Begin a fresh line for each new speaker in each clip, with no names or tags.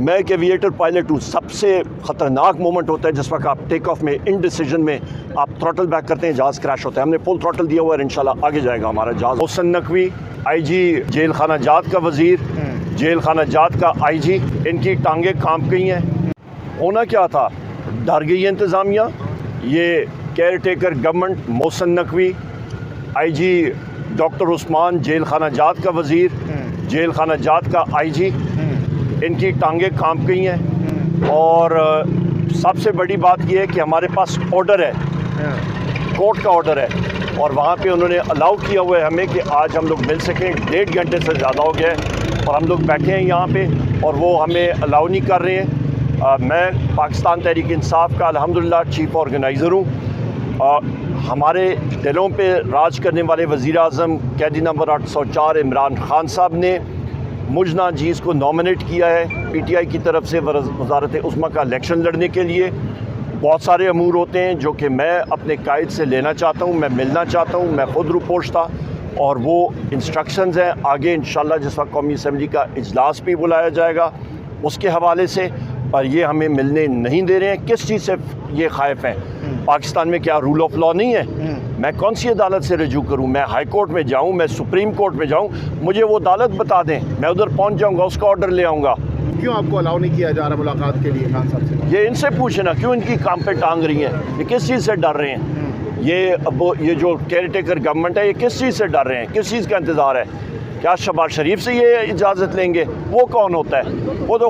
میں ایک ایویٹر پائلٹ ہوں. سب سے خطرناک مومنٹ ہوتا ہے جس وقت آپ ٹیک آف میں ان ڈیسیجن میں آپ تھروٹل بیک کرتے ہیں, جہاز کریش ہوتا ہے. ہم نے فل تھروٹل دیا ہوا ہے, انشاءاللہ آگے جائے گا ہمارا جہاز. محسن نقوی آئی جی جیل خانہ جات کا وزیر, جیل خانہ جات کا آئی جی, ان کی ٹانگیں کانپ گئی ہیں. ہونا کیا تھا, ڈر گئی ہے انتظامیہ. یہ care taker government Mohsin Naqvi, آئی جی ڈاکٹر عثمان جیل خانہ جات کا وزیر, جیل خانہ جات کا آئی جی, ان کی ٹانگیں کانپ گئی ہیں. اور سب سے بڑی بات یہ ہے کہ ہمارے پاس آرڈر ہے, کورٹ کا آرڈر ہے, اور وہاں پہ انہوں نے الاؤ کیا ہوا ہے ہمیں کہ آج ہم لوگ مل سکیں. 1.5 گھنٹے سے زیادہ ہو گیا ہے اور ہم لوگ بیٹھے ہیں یہاں پہ اور وہ ہمیں الاؤ نہیں کر رہے ہیں. میں پاکستان تحریک انصاف کا الحمدللہ چیف آرگنائزر ہوں. ہمارے دلوں پہ راج کرنے والے وزیر اعظم قیدی نمبر 804 عمران خان صاحب نے مجھ ناجیز کو نامنیٹ کیا ہے پی ٹی آئی کی طرف سے وزارت عظمیٰ کا الیکشن لڑنے کے لیے. بہت سارے امور ہوتے ہیں جو کہ میں اپنے قائد سے لینا چاہتا ہوں, میں ملنا چاہتا ہوں, میں خود روپوش تھا, اور وہ انسٹرکشنز ہیں آگے انشاءاللہ جس وقت قومی اسمبلی کا اجلاس بھی بلایا جائے گا اس کے حوالے سے. پر یہ ہمیں ملنے نہیں دے رہے ہیں. کس چیز سے یہ خائف ہیں؟ پاکستان میں کیا رول آف لا نہیں ہے؟ میں کون سی عدالت سے رجوع کروں؟ میں ہائی کورٹ میں جاؤں, میں سپریم کورٹ میں جاؤں, مجھے وہ عدالت بتا دیں, میں ادھر پہنچ جاؤں گا, اس کا آرڈر لے آؤں گا.
کیوں آپ کو الاؤ نہیں کیا جا رہا ملاقات کے لیے خان صاحب سے؟
یہ ان سے پوچھیں نا, کیوں ان کی کام پہ ٹانگ رہی ہیں؟ یہ کس چیز سے ڈر رہے ہیں؟ یہ جو کیئر ٹیکر گورنمنٹ ہے, یہ کس چیز سے ڈر رہے ہیں؟ کس چیز کا انتظار ہے؟ کیا شہباز شریف سے یہ اجازت لیں گے؟ وہ کون ہوتا ہے؟ وہ تو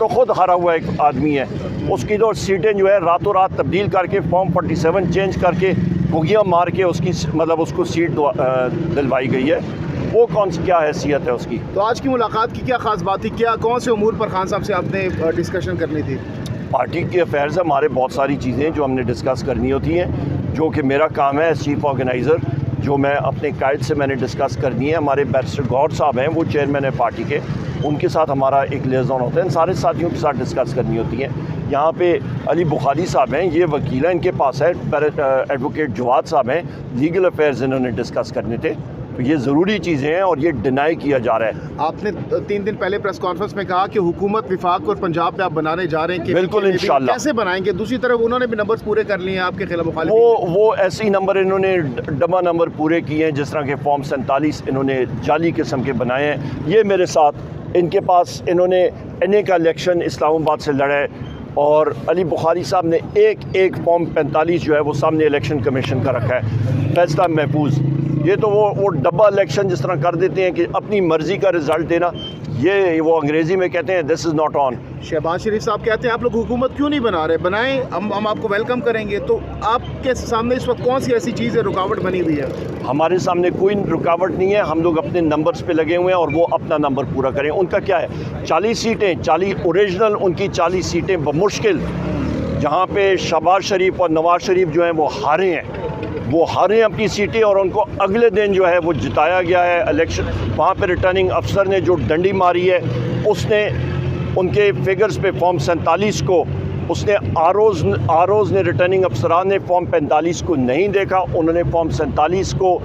خود ہارا ہوا ایک آدمی ہے. اس کی تو سیٹیں جو ہے راتوں رات تبدیل کر کے فارم 47 چینج کر کے گھگیاں مار کے اس کو سیٹ دلوائی گئی ہے. وہ کون سی کیا حیثیت ہے اس کی؟
تو آج کی ملاقات کی کیا خاص بات تھی؟ کون سے امور پر خان صاحب سے آپ نے ڈسکشن کرنی تھی؟
پارٹی کے افیئرز ہمارے بہت ساری چیزیں جو ہم نے ڈسکس کرنی ہوتی ہیں, جو کہ میرا کام ہے ایز چیف آرگنائزر, جو میں اپنے قائد سے میں نے ڈسکس کرنی ہے. ہمارے بیرسٹر گور صاحب ہیں, وہ چیئرمین ہے پارٹی کے, ان کے ساتھ ہمارا ایک لیزون ہوتا ہے, ان سارے ساتھیوں کے ساتھ ڈسکس کرنی ہوتی ہیں. یہاں پہ علی بخاری صاحب ہیں, یہ وکیل ہیں, ان کے پاس ہے ایڈوکیٹ جواد صاحب ہیں, لیگل افیئرز انہوں نے ڈسکس کرنے تھے. تو یہ ضروری چیزیں ہیں اور یہ ڈینائی کیا جا رہا ہے.
آپ نے 3 دن پہلے پریس کانفرنس میں کہا کہ حکومت وفاق اور پنجاب پہ آپ بنانے جا رہے ہیں, کہ
بالکل انشاءاللہ.
کیسے بنائیں گے؟ دوسری طرف انہوں نے بھی نمبرز پورے کر لیے ہیں آپ کے خلاف مخالف.
وہ ایسے نمبر انہوں نے ڈبا نمبر پورے کیے ہیں, جس طرح کے فارم 47 انہوں نے جعلی قسم کے بنائے ہیں. یہ میرے ساتھ ان کے پاس انہوں نے این اے کا الیکشن اسلام آباد سے لڑا ہے, اور علی بخاری صاحب نے ایک فارم 45 جو ہے وہ سامنے الیکشن کمیشن کا رکھا ہے, فیصلہ محفوظ. یہ تو وہ ڈبا الیکشن جس طرح کر دیتے ہیں کہ اپنی مرضی کا رزلٹ دینا, یہ وہ انگریزی میں کہتے ہیں دس از ناٹ آن.
شہباز شریف صاحب کہتے ہیں آپ لوگ حکومت کیوں نہیں بنا رہے؟ بنائیں, ہم آپ کو ویلکم کریں گے. تو آپ کے سامنے اس وقت کون سی ایسی چیز ہے رکاوٹ بنی ہوئی ہے؟
ہمارے سامنے کوئی رکاوٹ نہیں ہے. ہم لوگ اپنے نمبرز پہ لگے ہوئے ہیں اور وہ اپنا نمبر پورا کریں. ان کا کیا ہے 40 سیٹیں, 40 اوریجنل, ان کی 40 سیٹیں بمشکل, جہاں پہ شہباز شریف اور نواز شریف جو ہیں وہ ہارے ہیں اپنی سیٹیں, اور ان کو اگلے دن جو ہے وہ جتایا گیا ہے الیکشن. وہاں پہ ریٹرننگ افسر نے جو ڈنڈی ماری ہے, اس نے ان کے فگرز پہ فارم 47 کو اس نے آروز نے ریٹرننگ افسران نے فارم 45 کو نہیں دیکھا. انہوں نے فارم 47 کو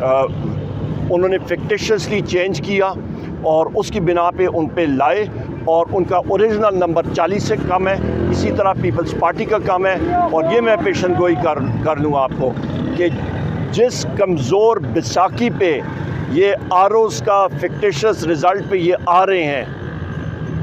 انہوں نے فکٹیشیسلی چینج کیا اور اس کی بنا پہ ان پہ لائے, اور ان کا اوریجنل نمبر 40 سے کم ہے. اسی طرح پیپلز پارٹی کا کم ہے. اور یہ میں پیشن گوئی کر لوں آپ کو کہ جس کمزور بیساکھی پہ یہ آروز کا فکٹیشس رزلٹ پہ یہ آ رہے ہیں,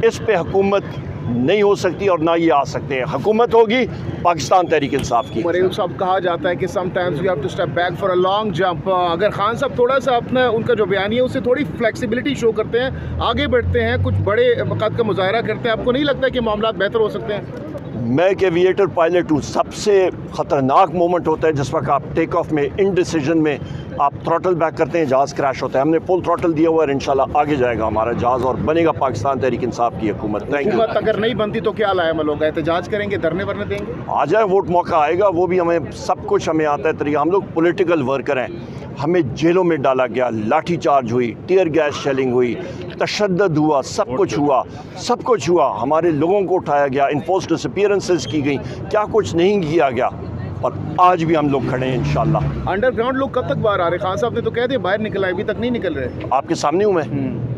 اس پہ حکومت نہیں ہو سکتی اور نہ یہ آ سکتے ہیں. حکومت ہوگی پاکستان تحریک انصاف کی.
مریل صاحب کہا جاتا ہے کہ some times we have to step back for a long jump. اگر خان صاحب تھوڑا سا اپنا ان کا جو بیانیہ ہے اس سے تھوڑی فلیکسیبلٹی شو کرتے ہیں, آگے بڑھتے ہیں, کچھ بڑے وقت کا مظاہرہ کرتے ہیں, آپ کو نہیں لگتا کہ معاملات بہتر ہو سکتے ہیں؟
میں ایک ایویٹر پائلٹ ہوں. سب سے خطرناک مومنٹ ہوتا ہے جس وقت آپ ٹیک آف میں ان ڈیسیجن میں آپ تھروٹل بیک کرتے ہیں, جہاز کریش ہوتا ہے. ہم نے فل تھروٹل دیا ہوا ہے, انشاءاللہ آگے جائے گا ہمارا جہاز اور بنے گا پاکستان تحریک انصاف کی حکومت. Thank you.
حکومت اگر نہیں بنتی تو کیا لائے عمل ہوگا؟ احتجاج کریں گے, دھرنے ورنے دیں گے؟
آ جائے, ووٹ موقع آئے گا, وہ بھی ہمیں سب کچھ ہمیں آتا ہے طریقہ. ہم لوگ پولیٹیکل ورکر ہیں, ہمیں جیلوں میں ڈالا گیا, لاٹھی چارج ہوئی, ٹیئر گیس شیلنگ ہوئی, تشدد ہوا, سب کچھ ہوا. ہمارے لوگوں کو اٹھایا گیا, انفورس ڈسپیئرنسز کی گئی, کیا کچھ نہیں کیا گیا, اور آج بھی ہم لوگ کھڑے ہیں انشاءاللہ.
انڈر گراؤنڈ لوگ کب تک باہر آ رہے؟ خان صاحب نے تو کہہ دیا باہر نکل آئے, ابھی تک نہیں نکل رہے.
آپ کے سامنے ہوں میں,